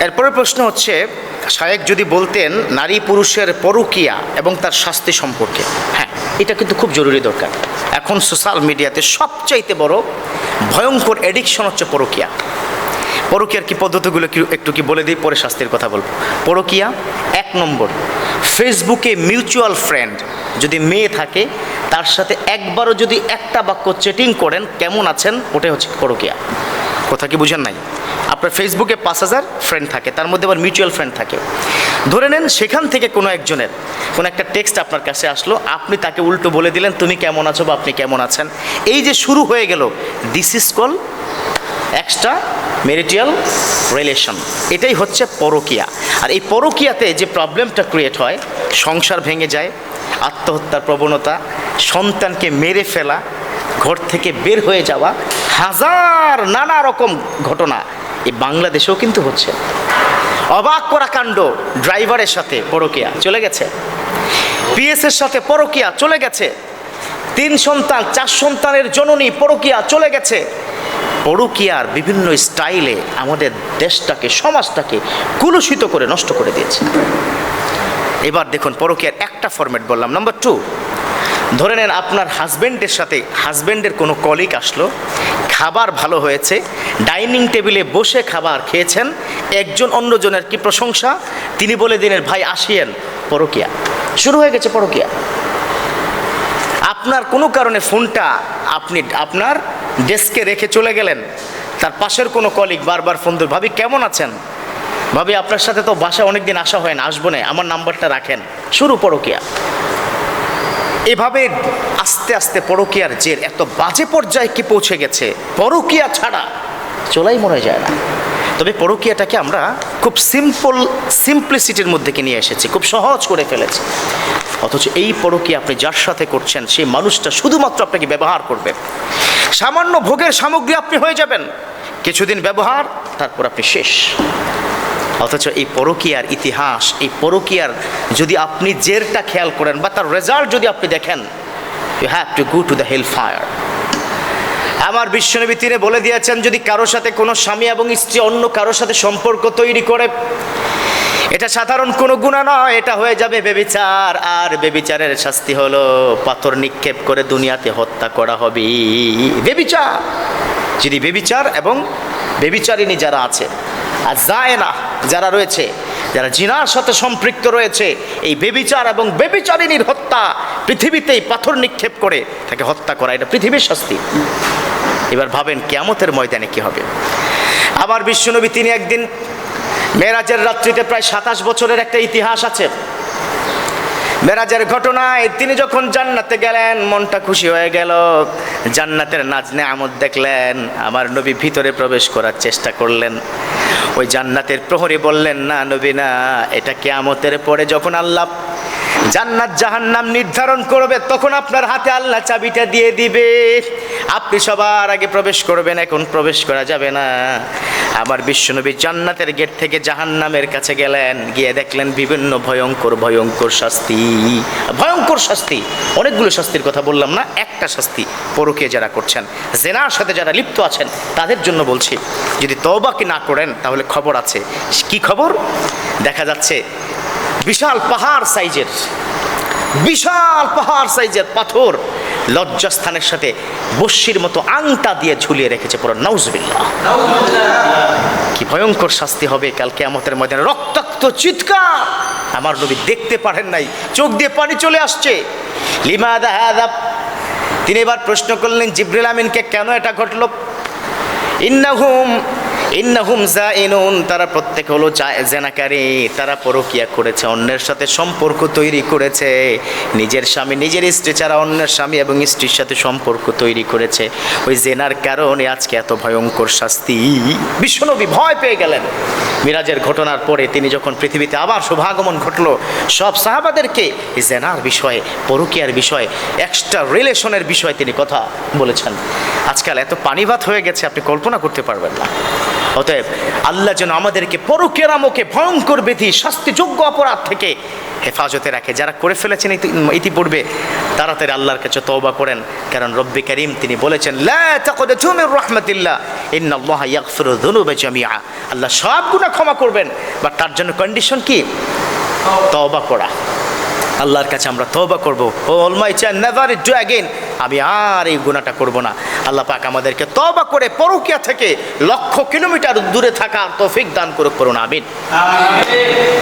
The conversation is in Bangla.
এরপরের প্রশ্ন হচ্ছে, শায়েখ যদি বলতেন নারী পুরুষের পরকীয়া এবং তার শাস্তি সম্পর্কে। হ্যাঁ, এটা কিন্তু খুব জরুরি দরকার। এখন সোশ্যাল মিডিয়াতে সবচাইতে বড় ভয়ঙ্কর এডিকশন হচ্ছে পরকীয়া। পরকীয়ার কি পদ্ধতিগুলো একটু বলে দিই, পরে শাস্তির কথা বলবো। পরকীয়া, 1 নম্বর, ফেসবুকে মিউচুয়াল ফ্রেন্ড যদি মেয়ে থাকে তার সাথে একবারও যদি একটা বাক্য চ্যাটিং করেন কেমন আছেন, ওটাই হচ্ছে পরকীয়া। কথা কি বুঝেন নাই? আপনার ফেসবুকে 5,000 ফ্রেন্ড থাকে, তার মধ্যে আবার মিউচুয়াল ফ্রেন্ড থাকে। ধরে নেন সেখান থেকে কোনো একজনের কোনো একটা টেক্সট আপনার কাছে আসলো, আপনি তাকে উল্টো বলে দিলেন তুমি কেমন আছো বা আপনি কেমন আছেন। এই যে শুরু হয়ে গেল, this is call extra marital relation. এটাই হচ্ছে পরকীয়া। আর এই পরকীয়াতে যে প্রবলেমটা ক্রিয়েট হয়, সংসার ভেঙে যায়, আত্মহত্যার প্রবণতা, সন্তানকে মেরে ফেলা, ঘর থেকে বের হয়ে যাওয়া, হাজার নানা রকম ঘটনা এই বাংলাদেশেও কিন্তু হচ্ছে। অবাক করা কাণ্ড, ড্রাইভারের সাথে পরকীয়া চলে গেছে, পিএসের সাথে পরকীয়া চলে গেছে, 3 সন্তান 4 সন্তানের জননী পরকীয়া চলে গেছে। পরকীয়ার বিভিন্ন স্টাইলে আমাদের দেশটাকে, সমাজটাকে কুলুষিত করে নষ্ট করে দিয়েছে। এবার দেখুন পরকীয়ার একটা ফরম্যাট বললাম। নাম্বার 2, ধরে নেন আপনার হাজব্যান্ডের কোনো কলিগ আসলো, খাবার ভালো হয়েছে, ডাইনিং টেবিলে বসে খাবার খেয়েছেন, একজন অন্যজনের কি প্রশংসা, তিনি বলে দিলেন ভাই আসিয়েন, পরকীয়া শুরু হয়ে গেছে। পরকীয়া। আপনার কোনো কারণে ফোনটা আপনি আপনার ডেস্কে রেখে চলে গেলেন, তার পাশের কোনো কলিগ বারবার ফোন ধরে, ভাবি কেমন আছেন, ভাবি আপনার সাথে তো বাসায় অনেকদিন আসা হয় না, আসবো না, আমার নাম্বারটা রাখেন, শুরু পরকীয়া। এভাবে আস্তে আস্তে পরকীয়ার জের এত বাজে পর্যায়ে কি পৌঁছে গেছে, পরকীয়া ছাড়া চলাই মনে যায় না। তবে পরকীয়াটাকে আমরা খুব সিম্পলিসিটির মধ্যে নিয়ে এসেছি, খুব সহজ করে ফেলেছি। অথচ এই পরকীয়া আপনি যার সাথে করছেন সেই মানুষটা শুধুমাত্র আপনাকে ব্যবহার করবে। সামান্য ভোগের সামগ্রী আপনি হয়ে যাবেন, কিছুদিন ব্যবহার, তারপর আপনি শেষ। অথচ এই পরকীয়ার ইতিহাস, এই পরকীয়ার যদি আপনি জেরটা খেয়াল করেন বা তার রেজাল্ট যদি আপনি দেখেন, you have to go to the hell fire. আমার বিশ্বনবী তিনি বলে দিয়েছেন, যদি কারোর সাথে কোনো স্বামী এবং স্ত্রী অন্য কারোর সাথে সম্পর্ক তৈরি করে, এটা সাধারণ কোনো গুনাহ নয়, এটা হয়ে যাবে ব্যভিচার। আর ব্যভিচারের শাস্তি হলো পাথর নিক্ষেপ করে দুনিয়াতে হত্যা করা হবে। ব্যভিচার, যদি ব্যভিচার এবং ব্যভিচারিণী যারা আছে আর জায়েনা যারা রয়েছে, যারা জিনার সাথে সম্পৃক্ত রয়েছে, এই ব্যভিচার এবং ব্যভিচারিণীর হত্যা, পৃথিবীতেই পাথর নিক্ষেপ করে তাকে হত্যা করা, এটা পৃথিবীর শাস্তি। এবার ভাবেন কিয়ামতের ময়দানে কি হবে। আবার বিশ্বনবী তিনি একদিন মেরাজের রাত্রিতে, প্রায় 27 বছরের একটা ইতিহাস আছে মেরাজের ঘটনায়, তিনি যখন জান্নাতে গেলেন মনটা খুশি হয়ে গেল, জান্নাতের নাজ নেয়ামত দেখলেন। আমার নবী ভিতরে প্রবেশ করার চেষ্টা করলেন, ওই জান্নাতের প্রহরী বললেন না নবী না, এটা কিয়ামতের পরে যখন আল্লাহ জান্নাত জাহান্নাম নির্ধারণ করবে তখন আপনার হাতে আল্লাহ চাবিটা দিয়ে দিবে, আপনি সবার আগে প্রবেশ করবেন, এখন প্রবেশ করা যাবে না। আমার বিশ্বনবী জান্নাতের গেট থেকে জাহান্নামের কাছে গেলেন, গিয়ে দেখলেন বিভিন্ন ভয়ঙ্কর ভয়ঙ্কর শাস্তি। ভয়ঙ্কর শাস্তি, অনেকগুলো শাস্তির কথা বললাম না, একটা শাস্তি পরকীয়া যারা করছেন, জেনার সাথে যারা লিপ্ত আছেন তাদের জন্য বলছি, যদি তওবা কি না করেন তাহলে খবর আছে। কি খবর? দেখা যাচ্ছে বিশাল পাহাড় সাইজের পাথর লজ্জাস্থানের সাথে বস্যির মতো আংটা দিয়ে ঝুলিয়ে রেখেছে পুরো। নাউজুবিল্লাহ, কি ভয়ঙ্কর শাস্তি হবে কাল কিয়ামতের ময়দানে। রক্তাক্ত চিৎকার, আমার নবী দেখতে পারেন নাই, চোখ দিয়ে পানি চলে আসছে। লিমাযা হাযা, তিনি এবার প্রশ্ন করলেন জিবরিল আমিনকে, কেন এটা ঘটলো? ইন্নাহুম জাইনুন, তারা প্রত্যেক হলো জেনাকারী, তারা পরকীয়া করেছে, অন্যের সাথে সম্পর্ক তৈরি করেছে, নিজের স্বামী নিজের স্ত্রী ছাড়া অন্যের স্বামী এবং স্ত্রীর সাথে সম্পর্ক তৈরি করেছে, ওই জেনার কারণে আজকে এত ভয়ঙ্কর শাস্তি। বিশ্বনবী ভয় পেয়ে গেলেন। মিরাজের ঘটনার পরে তিনি যখন পৃথিবীতে আবার শুভাগমন ঘটলো, সব সাহাবাদেরকে এই জেনার বিষয়ে, পরকীয়ার বিষয়ে, এক্সট্রা রিলেশনের বিষয়ে তিনি কথা বলেছেন। আজকাল এত পানিভাত হয়ে গেছে আপনি কল্পনা করতে পারবেন না। অতএব আল্লাহ যেন আমাদেরকে পরকীয়া নামকে ভয়ঙ্কর ব্যাধি শাস্তিযোগ্য অপরাধ থেকে হেফাজতে রাখে। যারা করে ফেলেছেন ইতিপূর্বে তাড়াতাড়ি আল্লাহর কাছে তওবা করেন, কারণ রব্বি করিম তিনি বলেছেন লা তাকনাতু মির রাহমাতিল্লাহ ইন্নাল্লাহা ইয়াগফিরু যুনুবা জামিআ। আল্লাহ সব গুনাহ ক্ষমা করবেন, বাট তার জন্য কন্ডিশন কি? তওবা করা। আল্লাহর কাছে আমরা তওবা করব, oh almighty I never do again, আমি আর এই গুনাহটা করব না। আল্লাহ পাক আমাদেরকে তওবা করে পরকীয়া থেকে লক্ষ কিলোমিটার দূরে থাকার তৌফিক দান করুন, আমিন।